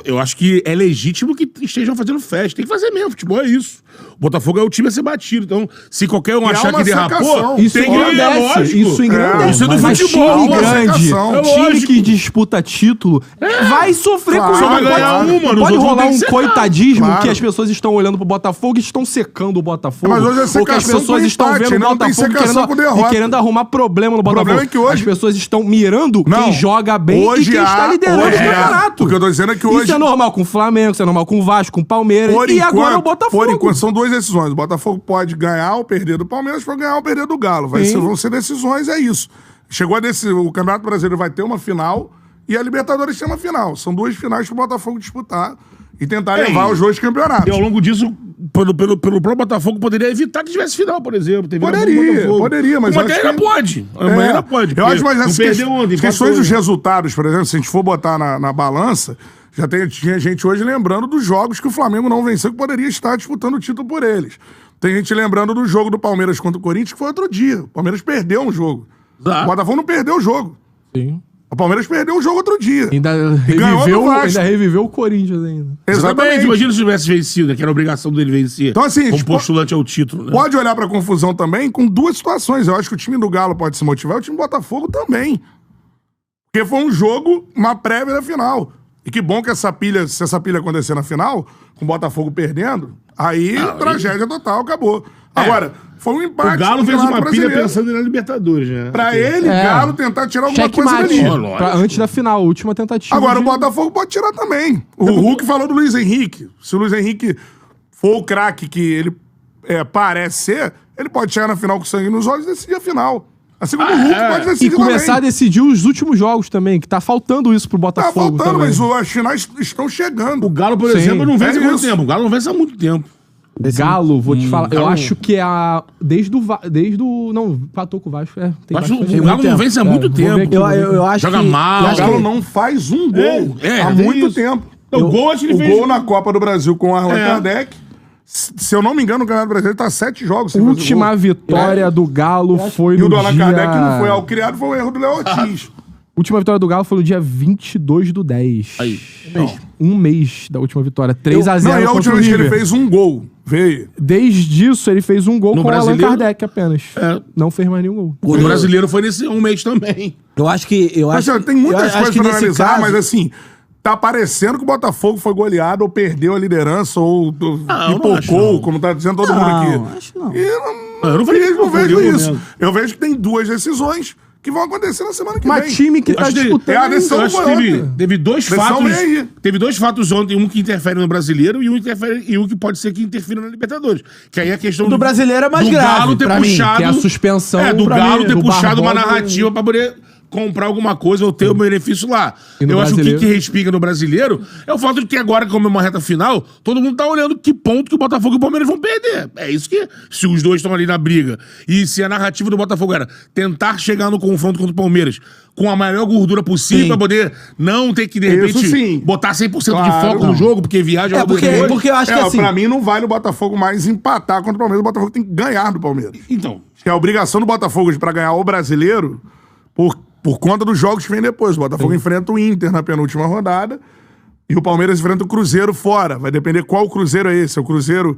eu acho que é legítimo que estejam fazendo festa. Tem que fazer mesmo, futebol é isso. O Botafogo é o time a ser batido. Então, se qualquer um E há achar uma que derrapou, secação. Isso tem que engrandece, isso engrandece. Isso é do Mas futebol. time uma grande, secação. É time lógico. que disputa título, vai sofrer Claro. com Só isso. vai ganhar Pode- uma, nos Pode outros vão rolar ter que um secar. coitadismo Claro. que as pessoas estão olhando pro Botafogo e estão secando o Botafogo. Mas hoje é ou que as secação pessoas com estão empate, vendo o não tem Botafogo secação com derrota. querendo arrumar problema no Botafogo. problema é que hoje- As pessoas estão mirando Não. quem joga bem e quem está liderando o hoje campeonato. O que eu tô dizendo é que hoje... Isso é normal com o Flamengo, isso é normal com o Vasco, com o Palmeiras. Por E enquanto, agora o Botafogo. Por enquanto, são duas decisões. O Botafogo pode ganhar ou perder do Palmeiras, pode ganhar ou perder do Galo. Vão ser decisões, é isso. Chegou a o Campeonato Brasileiro vai ter uma final e a Libertadores tem uma final. São duas finais para o Botafogo disputar e tentar levar os dois campeonatos. E ao longo disso, pelo próprio Botafogo, poderia evitar que tivesse final, por exemplo. Teve Poderia, mas amanhã acho ainda que- pode. Amanhã ainda pode. Eu acho, mas não essas perdeu ontem. questões dos empatou. resultados, por exemplo, se a gente for botar na balança, tinha gente hoje lembrando dos jogos que o Flamengo não venceu, que poderia estar disputando o título por eles. Tem gente lembrando do jogo do Palmeiras contra o Corinthians, que foi outro dia. O Palmeiras perdeu um jogo. Exato. O Botafogo não perdeu o jogo. Sim. O Palmeiras perdeu o jogo outro dia. Ainda ganhou do Vasco. reviveu o Corinthians ainda. Exatamente. Imagina se tivesse vencido, que era a obrigação dele vencer. Então, assim, a como gente postulante ao título. Né? Pode olhar pra confusão também com duas situações. Eu acho que o time do Galo pode se motivar, o time do Botafogo também. Porque foi um jogo, uma prévia da final. E que bom que se essa pilha acontecer na final, com o Botafogo perdendo, aí tragédia total, acabou. Agora, foi um empate. O Galo no fez Campeonato uma pilha Brasileiro. pensando na Libertadores, né? Pra ele, Galo, tentar tirar alguma coisa dali. Checkmate. Antes da final, última tentativa. Agora, o Botafogo pode tirar também. O Hulk falou do Luiz Henrique. Se o Luiz Henrique for o craque que ele parece ser, ele pode chegar na final com sangue nos olhos e decidir a final. Assim como o Hulk pode E decidir começar a também. decidir os últimos jogos também, que tá faltando isso pro Tá Botafogo faltando, também. mas as finais estão chegando. O Galo, por Sim. exemplo, não vence há muito isso. tempo. O Galo não vence há muito tempo. Galo, vou te falar, eu Galo- acho que é a... Desde o... Não, empatou com o Vasco, tem Eu acho bastante que o Galo não vence há muito vou ver tempo. aqui, Eu acho Joga que... mal. eu O acho Galo que- não faz um gol há tem muito isso. tempo. O gol, acho que O ele fez. gol na Copa do Brasil com o Allan É. Kardec, se eu não me engano, o Campeonato Brasileiro tá 7 jogos. sem fazer Última gol. vitória do Galo foi E o no do Allan dia... Kardec não foi ao criado, foi o erro do Léo Ortiz. Última vitória do Galo foi no dia 22/10. Aí. Um mês da última vitória. 3x0 Não, e a contra última o vez que ele River. fez um gol, veio. Desde isso, ele fez um gol No com o Allan Brasileiro? Kardec apenas. É. Não fez mais nenhum gol. O brasileiro foi nesse um mês também. Eu acho que... Mas, tem muitas coisas pra nesse analisar, caso- mas assim, tá parecendo que o Botafogo foi goleado ou perdeu a liderança ou eu não acho, pipocou, não. como tá dizendo todo mundo Não, aqui. acho que não. E Eu não vejo não vejo pipocou, isso. mesmo. Eu vejo que tem duas decisões que vão acontecer na semana que Mas vem. time que tá Acho que- disputando... é a decisão Eu acho que foi teve, ontem. teve dois Decisão fatos. vem aí. Teve dois fatos ontem, um que interfere no brasileiro e um que pode ser que interfira na Libertadores. Que aí a questão do brasileiro é mais do grave, Galo ter pra mim, puxado. que é a suspensão do pra Galo mim, ter do puxado uma Barbosa narrativa pra poder comprar alguma coisa ou ter o benefício lá. E no Eu acho que o brasileiro? que respinga no brasileiro é o fato de que agora, como é uma reta final, todo mundo tá olhando que ponto que o Botafogo e o Palmeiras vão perder. É isso que, se os dois estão ali na briga, e se a narrativa do Botafogo era tentar chegar no confronto contra o Palmeiras com a maior gordura possível Sim. pra poder não ter que, de Isso repente, sim. botar 100% Claro, de foco não. no jogo, porque viaja É, porque eu acho que assim... Pra mim não vale o Botafogo mais empatar contra o Palmeiras. O Botafogo tem que ganhar do Palmeiras. Então, Que é a obrigação do Botafogo pra ganhar o brasileiro, por conta dos jogos que vem depois. O Botafogo enfrenta o Inter na penúltima rodada e o Palmeiras enfrenta o Cruzeiro fora. Vai depender qual Cruzeiro é esse. É o Cruzeiro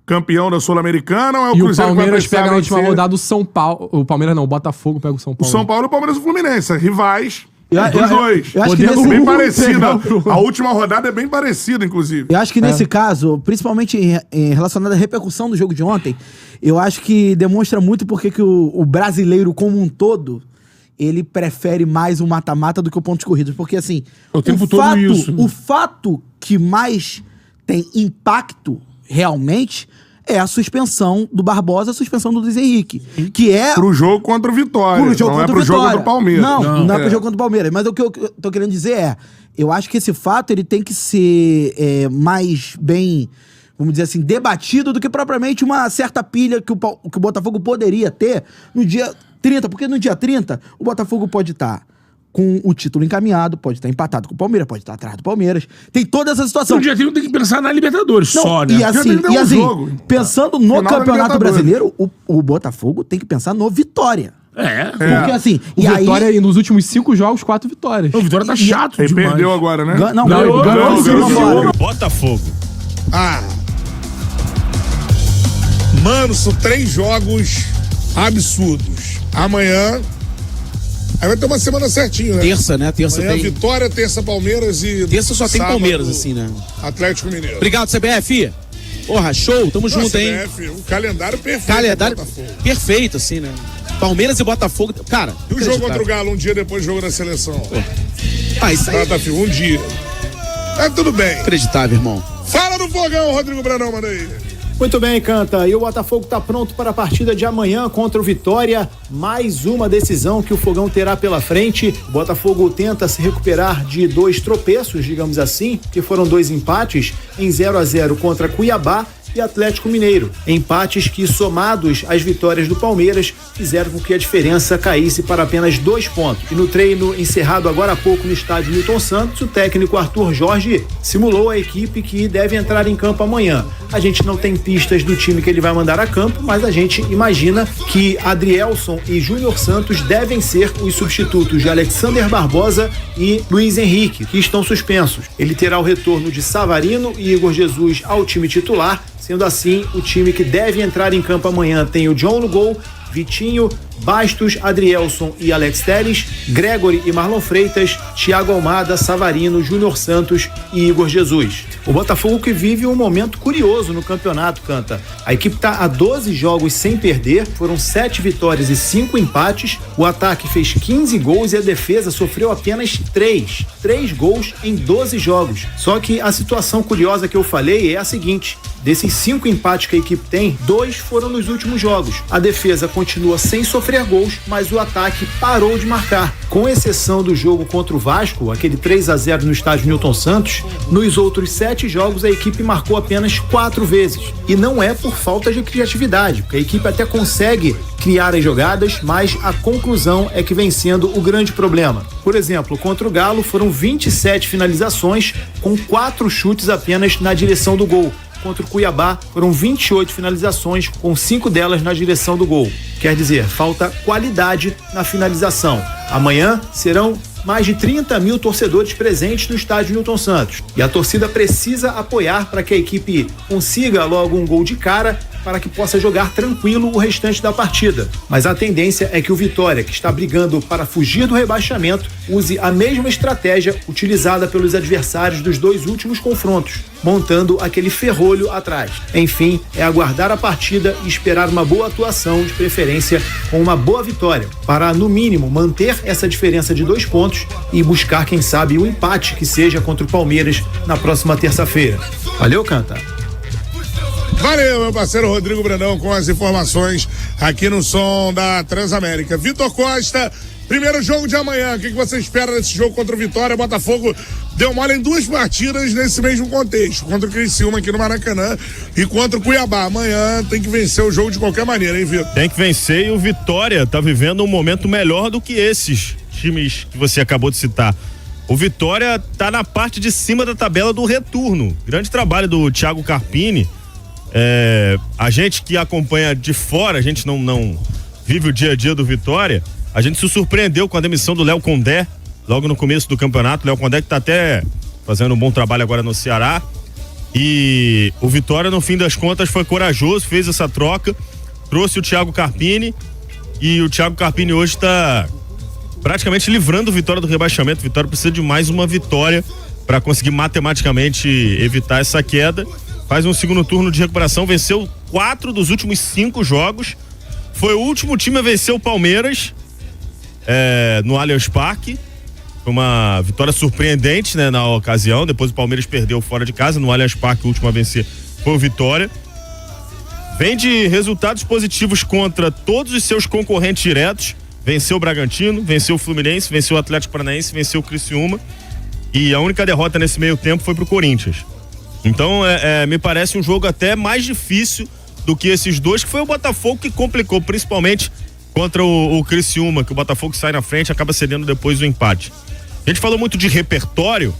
campeão da Sul-Americana ou é o Cruzeiro que vai Palmeiras pega na última rodada o São Paulo. O Palmeiras não, o Botafogo pega o São Paulo. O São Paulo e o Palmeiras e o Fluminense, rivais dos dois. Eu acho que nesse bem parecida. A última rodada é bem parecida, inclusive. Eu acho que nesse caso, principalmente em relacionado à repercussão do jogo de ontem, eu acho que demonstra muito porque que o brasileiro como um todo, ele prefere mais o mata-mata do que o pontos corridos. Porque assim, o fato que mais tem impacto realmente é a suspensão do Barbosa, a suspensão do Luiz Henrique. Que é... Pro jogo contra o Vitória. Não é pro jogo do Palmeiras. Não é pro jogo contra o Palmeiras. Mas o que eu tô querendo dizer é, eu acho que esse fato ele tem que ser mais bem, vamos dizer assim, debatido do que propriamente uma certa pilha que o Botafogo poderia ter no dia 30. Porque no dia 30, o Botafogo pode estar com o título encaminhado, pode estar empatado com o Palmeiras, pode estar atrás do Palmeiras. Tem toda essa situação. No dia 30 tem que pensar na Libertadores só, né? E assim, pensando no Campeonato Brasileiro, o Botafogo tem que pensar no Vitória. Porque assim... O Vitória, nos últimos 5 jogos, 4 vitórias. O Vitória tá chato Ele demais. perdeu agora, né? Ganhou. Botafogo. Mano, são 3 jogos absurdos. Amanhã... Aí vai ter uma semana certinho, né? Terça, né? Terça amanhã, tem... Vitória, terça Palmeiras e... Terça só tem sábado, Palmeiras, assim, né? Atlético Mineiro. Obrigado, CBF. Porra, show, tamo junto, CBF, hein? Um calendário perfeito. Calendário perfeito, assim, né? Palmeiras e Botafogo, cara... E o jogo contra o Galo, um dia depois do jogo da seleção? Isso aí... Um dia. Tudo bem. Acreditável, irmão. Fala do Fogão, Rodrigo Brandão, manda aí. Muito bem, Canta. E o Botafogo está pronto para a partida de amanhã contra o Vitória. Mais uma decisão que o Fogão terá pela frente. O Botafogo tenta se recuperar de 2 tropeços, digamos assim, que foram 2 empates em 0-0 contra Cuiabá e Atlético Mineiro. Empates que, somados às vitórias do Palmeiras, fizeram com que a diferença caísse para apenas 2 pontos. E no treino encerrado agora há pouco no estádio Newton Santos, o técnico Arthur Jorge simulou a equipe que deve entrar em campo amanhã. A gente não tem pistas do time que ele vai mandar a campo, mas a gente imagina que Adrielson e Júnior Santos devem ser os substitutos de Alexander Barbosa e Luiz Henrique, que estão suspensos. Ele terá o retorno de Savarino e Igor Jesus ao time titular. Sendo assim, o time que deve entrar em campo amanhã tem o John no gol, Vitinho, Bastos, Adrielson e Alex Telles, Gregory e Marlon Freitas, Thiago Almada, Savarino, Júnior Santos e Igor Jesus. O Botafogo que vive um momento curioso no campeonato, Canta. A equipe está a 12 jogos sem perder, foram 7 vitórias e 5 empates, o ataque fez 15 gols e a defesa sofreu apenas 3 gols em 12 jogos. Só que a situação curiosa que eu falei é a seguinte: desses 5 empates que a equipe tem, 2 foram nos últimos jogos. A defesa continua sem sofrer gols, mas o ataque parou de marcar. Com exceção do jogo contra o Vasco, aquele 3-0 no estádio Newton Santos, nos outros 7 jogos a equipe marcou apenas 4 vezes. E não é por falta de criatividade, porque a equipe até consegue criar as jogadas, mas a conclusão é que vem sendo o grande problema. Por exemplo, contra o Galo foram 27 finalizações, com 4 chutes apenas na direção do gol. Contra o Cuiabá, foram 28 finalizações, com 5 delas na direção do gol. Quer dizer, falta qualidade na finalização. Amanhã serão mais de 30 mil torcedores presentes no estádio Newton Santos. E a torcida precisa apoiar para que a equipe consiga logo um gol de cara, para que possa jogar tranquilo o restante da partida. Mas a tendência é que o Vitória, que está brigando para fugir do rebaixamento, use a mesma estratégia utilizada pelos adversários dos 2 últimos confrontos, montando aquele ferrolho atrás. Enfim, é aguardar a partida e esperar uma boa atuação, de preferência com uma boa vitória, para, no mínimo, manter essa diferença de 2 pontos e buscar, quem sabe, o empate que seja contra o Palmeiras na próxima terça-feira. Valeu, Canta! Valeu, meu parceiro Rodrigo Brandão, com as informações aqui no Som da Transamérica. Vitor Costa, primeiro jogo de amanhã, o que você espera desse jogo contra o Vitória? Botafogo deu mole em 2 partidas nesse mesmo contexto, contra o Criciúma aqui no Maracanã e contra o Cuiabá. Amanhã tem que vencer o jogo de qualquer maneira, hein, Vitor? Tem que vencer, e o Vitória tá vivendo um momento melhor do que esses times que você acabou de citar. O Vitória tá na parte de cima da tabela do retorno. Grande trabalho do Thiago Carpini. A gente que acompanha de fora, a gente não vive o dia a dia do Vitória, A gente se surpreendeu com a demissão do Léo Condé, logo no começo do campeonato. Léo Condé que tá até fazendo um bom trabalho agora no Ceará. E o Vitória, no fim das contas, foi corajoso, fez essa troca, trouxe o Thiago Carpini, e o Thiago Carpini hoje está praticamente livrando o Vitória do rebaixamento. O Vitória precisa de mais uma vitória para conseguir matematicamente evitar essa queda. Faz um segundo turno de recuperação, venceu 4 dos últimos 5 jogos. Foi o último time a vencer o Palmeiras no Allianz Parque. Foi uma vitória surpreendente, né, na ocasião. Depois o Palmeiras perdeu fora de casa. No Allianz Parque, o último a vencer foi o Vitória. Vem de resultados positivos contra todos os seus concorrentes diretos. Venceu o Bragantino, venceu o Fluminense, venceu o Atlético Paranaense, venceu o Criciúma. E a única derrota nesse meio tempo foi pro Corinthians. Então, me parece um jogo até mais difícil do que esses dois, que foi o Botafogo que complicou, principalmente contra o Criciúma, que o Botafogo sai na frente e acaba cedendo depois do empate. A gente falou muito de repertório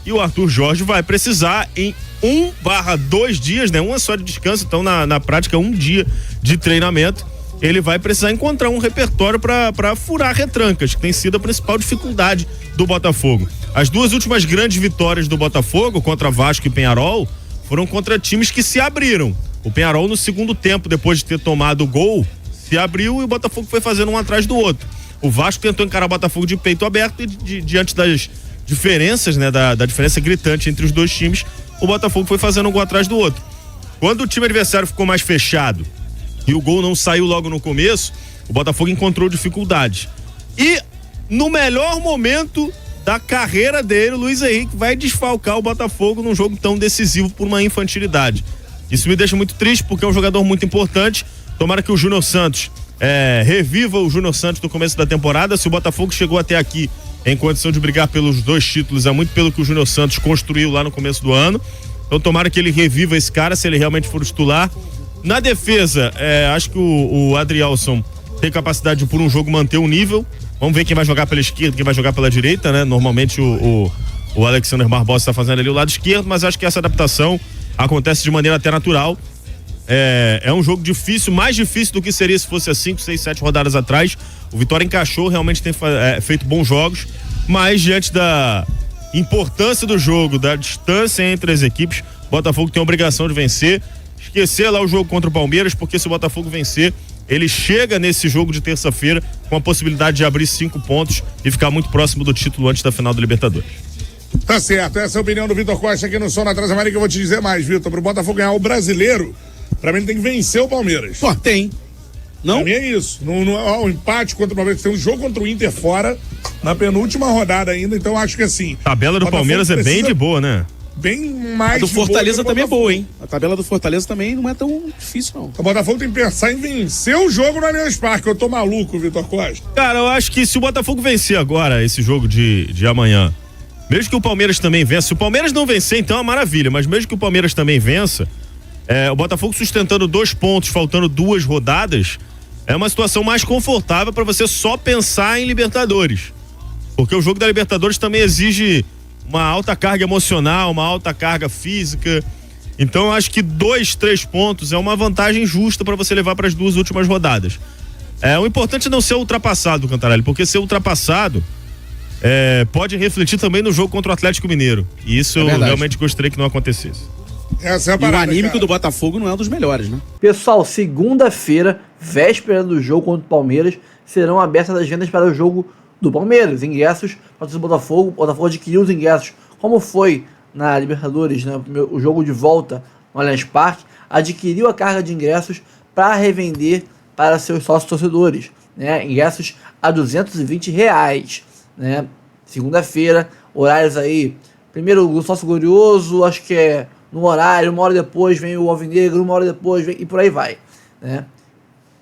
e o Arthur Jorge vai precisar em 1/2 dias, né? Um é só de descanso, então na prática 1 dia de treinamento. Ele vai precisar encontrar um repertório para furar retrancas, que tem sido a principal dificuldade do Botafogo. As 2 últimas grandes vitórias do Botafogo, contra Vasco e Peñarol, foram contra times que se abriram. O Peñarol, no segundo tempo, depois de ter tomado o gol, se abriu e o Botafogo foi fazendo um atrás do outro. O Vasco tentou encarar o Botafogo de peito aberto e diante das diferenças, né, da diferença gritante entre os dois times, o Botafogo foi fazendo um gol atrás do outro. Quando o time adversário ficou mais fechado e o gol não saiu logo no começo, o Botafogo encontrou dificuldades. E no melhor momento da carreira dele, o Luiz Henrique vai desfalcar o Botafogo num jogo tão decisivo por uma infantilidade. Isso me deixa muito triste, porque é um jogador muito importante. Tomara que o Júnior Santos reviva o Júnior Santos do começo da temporada. Se o Botafogo chegou até aqui em condição de brigar pelos 2 títulos, é muito pelo que o Júnior Santos construiu lá no começo do ano. Então tomara que ele reviva esse cara, se ele realmente for o titular. Na defesa, acho que o Adrielson tem capacidade de, por um jogo, manter o nível. Vamos ver quem vai jogar pela esquerda, quem vai jogar pela direita, né? Normalmente o Alexander Barbosa está fazendo ali o lado esquerdo, mas acho que essa adaptação acontece de maneira até natural. É um jogo difícil, mais difícil do que seria se fosse há 5, 6, 7 rodadas atrás. O Vitória encaixou, realmente tem feito bons jogos, mas diante da importância do jogo, da distância entre as equipes, o Botafogo tem a obrigação de vencer, esquecer lá o jogo contra o Palmeiras, porque se o Botafogo vencer, ele chega nesse jogo de terça-feira com a possibilidade de abrir 5 pontos e ficar muito próximo do título antes da final da Libertadores. Tá certo, essa é a opinião do Vitor Costa aqui no Som na Transamérica. Eu vou te dizer mais, Vitor, pro Botafogo ganhar o Brasileiro, pra mim ele tem que vencer o Palmeiras. Pô, tem. Não? Pra mim é isso. Não, um empate contra o Palmeiras. Tem um jogo contra o Inter fora, na penúltima rodada ainda, então acho que assim... A tabela do Palmeiras é bem de boa, né? Bem mais. A do Fortaleza também é boa, hein? A tabela do Fortaleza também não é tão difícil, não. O Botafogo tem que pensar em vencer o jogo no Allianz Parque. Eu tô maluco, Vitor Costa. Cara, eu acho que se o Botafogo vencer agora esse jogo de amanhã, mesmo que o Palmeiras também vença, se o Palmeiras não vencer, então é uma maravilha, mas mesmo que o Palmeiras também vença, o Botafogo sustentando 2 pontos, faltando 2 rodadas, é uma situação mais confortável para você só pensar em Libertadores. Porque o jogo da Libertadores também exige uma alta carga emocional, uma alta carga física. Então eu acho que 2, 3 pontos é uma vantagem justa para você levar para as 2 últimas rodadas. O importante é não ser ultrapassado, Cantarelli, porque ser ultrapassado pode refletir também no jogo contra o Atlético Mineiro. E isso eu realmente gostaria que não acontecesse. Essa é a parada, e o anímico do Botafogo não é um dos melhores, né? Pessoal, segunda-feira, véspera do jogo contra o Palmeiras, serão abertas as vendas para o jogo do Palmeiras. Ingressos para o Botafogo. O Botafogo adquiriu os ingressos, como foi na Libertadores, né? O jogo de volta no Allianz Parque, adquiriu a carga de ingressos para revender para seus sócios torcedores, né? Ingressos a R$220, né? Segunda-feira, horários aí, primeiro o sócio glorioso, acho que é no horário, 1 hora depois vem o Alvinegro, 1 hora depois vem, e por aí vai, né?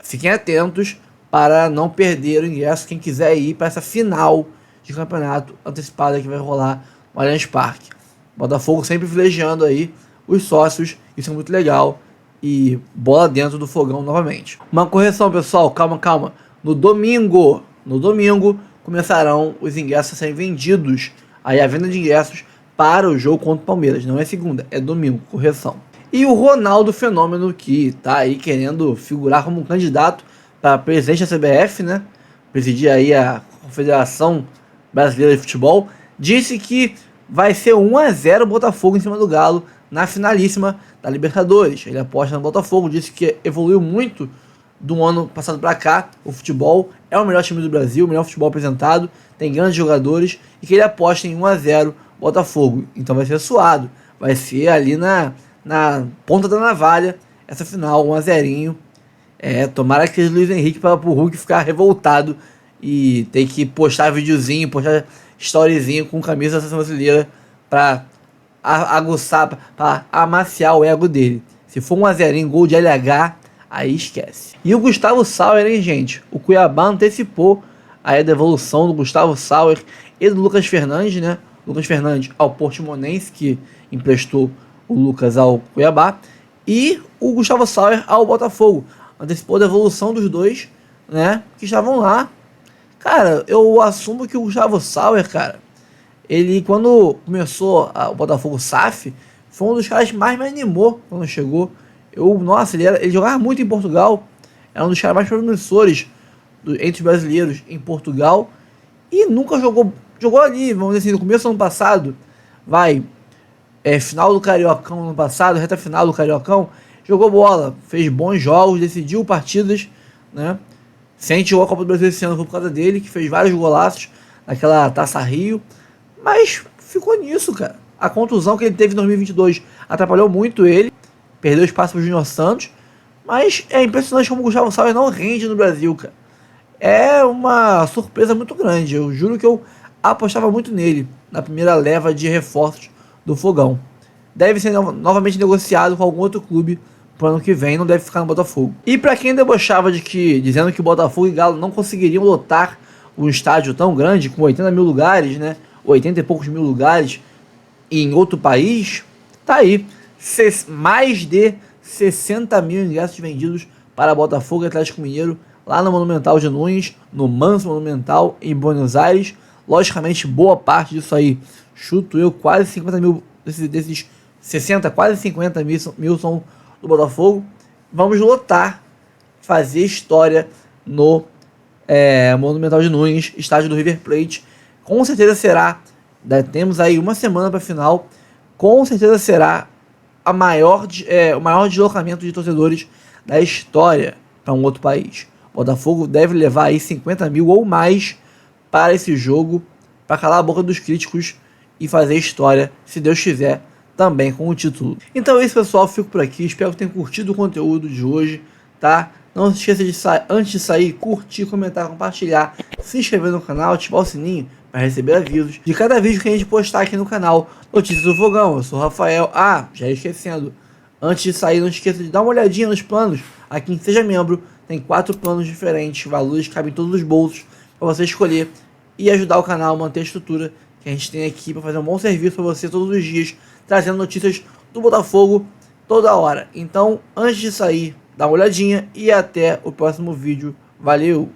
Fiquem atentos para não perder o ingresso, quem quiser ir para essa final de campeonato antecipada que vai rolar no Allianz Parque. Botafogo sempre privilegiando aí os sócios, isso é muito legal, e bola dentro do fogão novamente. Uma correção, pessoal, calma. No domingo começarão os ingressos a serem vendidos, aí a venda de ingressos para o jogo contra o Palmeiras, não é segunda, é domingo, correção. E o Ronaldo Fenômeno, que tá aí querendo figurar como um candidato para presidente da CBF, né? presidia aí a Confederação Brasileira de Futebol, disse que vai ser 1-0 Botafogo em cima do Galo na finalíssima da Libertadores. Ele aposta no Botafogo, disse que evoluiu muito do ano passado para cá. O futebol é o melhor time do Brasil, o melhor futebol apresentado, tem grandes jogadores, e que ele aposta em 1-0 Botafogo. Então vai ser suado, vai ser ali na ponta da navalha essa final, 1-0. Tomara que Luiz Henrique para o Hulk ficar revoltado e ter que postar videozinho, postar storyzinho com camisa da seleção brasileira para aguçar, para amaciar o ego dele. Se for 1-0 gol de LH, aí esquece. E o Gustavo Sauer, hein, gente? O Cuiabá antecipou a devolução do Gustavo Sauer e do Lucas Fernandes, né? Lucas Fernandes ao Portimonense, que emprestou o Lucas ao Cuiabá, e o Gustavo Sauer ao Botafogo. Antecipou a devolução dos dois, né? Que estavam lá. Cara, eu assumo que o Gustavo Sauer, cara, ele, quando começou o Botafogo SAF, foi um dos caras que mais me animou quando chegou. Nossa, ele jogava muito em Portugal, era um dos caras mais promissores entre os brasileiros em Portugal, e nunca jogou ali, vamos dizer assim, no começo do ano passado, final do Cariocão no ano passado, reta final do Cariocão, jogou bola, fez bons jogos, decidiu partidas, né? Se a gente jogou a Copa do Brasil esse ano foi por causa dele, que fez vários golaços naquela Taça Rio, mas ficou nisso, cara. A contusão que ele teve em 2022 atrapalhou muito ele, perdeu espaço pro Júnior Santos, mas é impressionante como o Gustavo Sauer não rende no Brasil, cara. É uma surpresa muito grande, eu juro que eu apostava muito nele na primeira leva de reforços do Fogão. Deve ser novamente negociado com algum outro clube pro ano que vem, não deve ficar no Botafogo. E para quem debochava dizendo que o Botafogo e Galo não conseguiriam lotar um estádio tão grande, com 80 mil lugares, né? 80 e poucos mil lugares em outro país, tá aí. Mais de 60 mil ingressos vendidos para Botafogo e Atlético Mineiro lá no Monumental de Nunes, no Manso Monumental em Buenos Aires. Logicamente, boa parte disso aí, chuto eu, quase 50 mil desses 60, quase 50 mil são do Botafogo. Vamos lotar, fazer história no Monumental de Nunes, estádio do River Plate. Com certeza será, temos aí uma semana para a final, com certeza será o maior deslocamento de torcedores da história para um outro país. O Botafogo deve levar aí 50 mil ou mais para esse jogo, para calar a boca dos críticos e fazer história, se Deus quiser, também com o título. Então é isso, pessoal, fico por aqui, espero que tenham curtido o conteúdo de hoje, tá? Não se esqueça de antes de sair, curtir, comentar, compartilhar, se inscrever no canal, ativar o sininho para receber avisos de cada vídeo que a gente postar aqui no canal Notícias do Fogão. Eu sou o Rafael. Já esquecendo, antes de sair, não esqueça de dar uma olhadinha nos planos aqui em Seja Membro. Tem 4 planos diferentes, valores que cabem em todos os bolsos para você escolher e ajudar o canal a manter a estrutura que a gente tem aqui para fazer um bom serviço para você todos os dias, trazendo notícias do Botafogo toda hora. Então, antes de sair, dá uma olhadinha e até o próximo vídeo. Valeu!